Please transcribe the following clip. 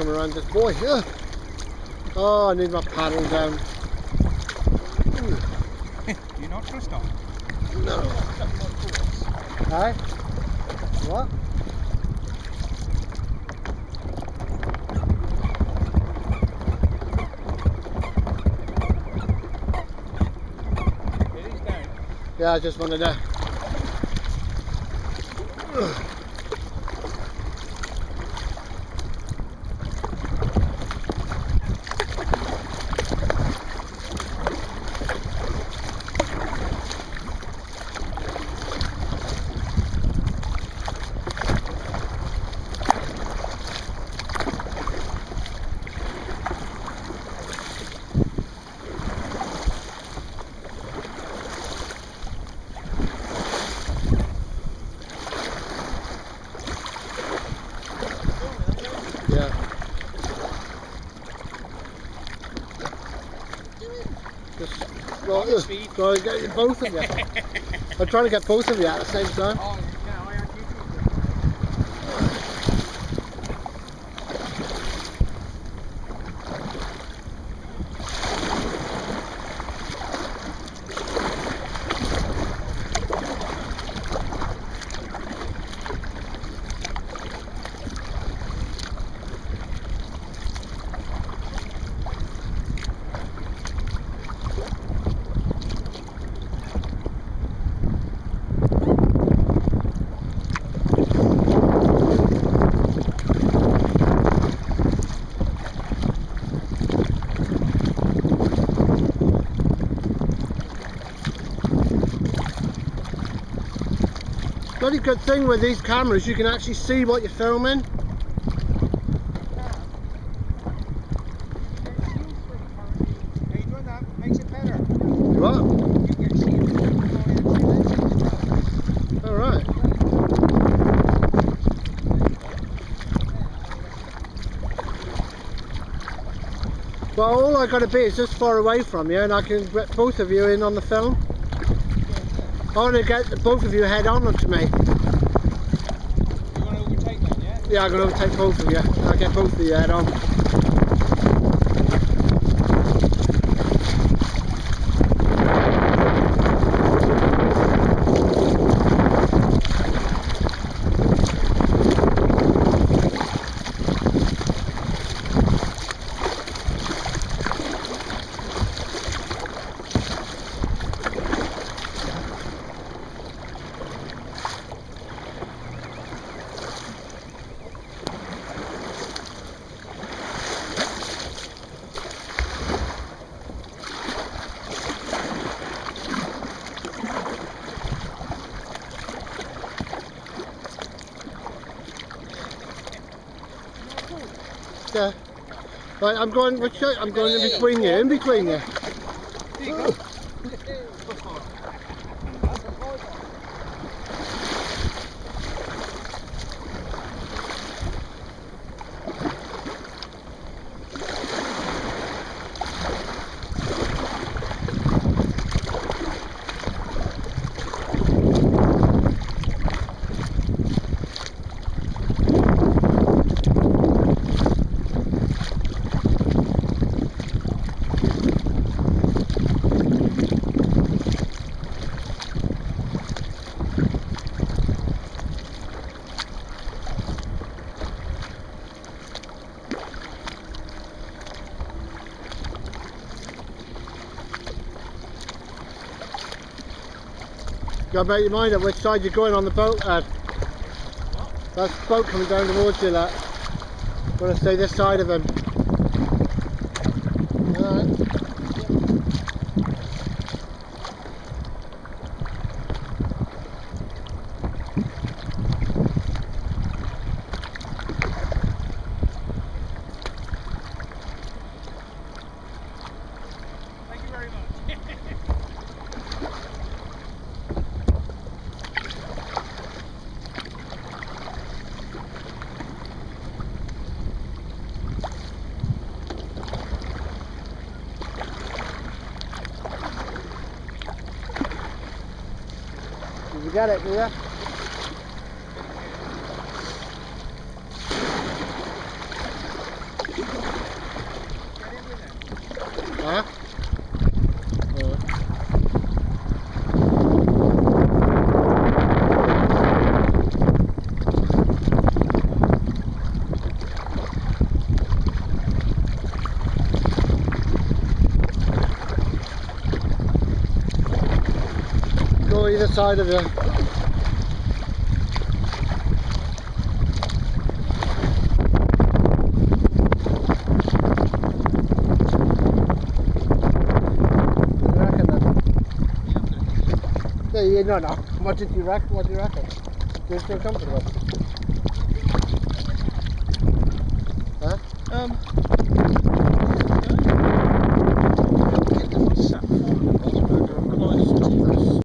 come around this boy. Oh, I need my paddle down. You're not trust on? No. Hey? What? It is down. Yeah, I just wanted to. Yeah. Just go get both of you. I'm trying to get both of you at the same time. Oh, no, I actually Bloody good thing with these cameras, you can actually see what you're filming. Are you doing that? Makes it better. What? You get shielded from Alright. Well, all I got to be is just far away from you and I can get both of you in on the film. I want to get both of you head on onto me. You want to overtake them, yeah? Yeah, I'm going to overtake both of you. I'll get both of you head on. Yeah. Right, I'm going. I'm going in between you. In between you. There you go. You gotta make your mind up which side you're going on the boat, Ed. That's the boat coming down towards you, lad. You wanna stay this side of him. Alright. Thank you very much. Did you get it, did you? either side of you. What do you reckon then? Yeah, no. What do you reckon? Do you feel comfortable? Huh?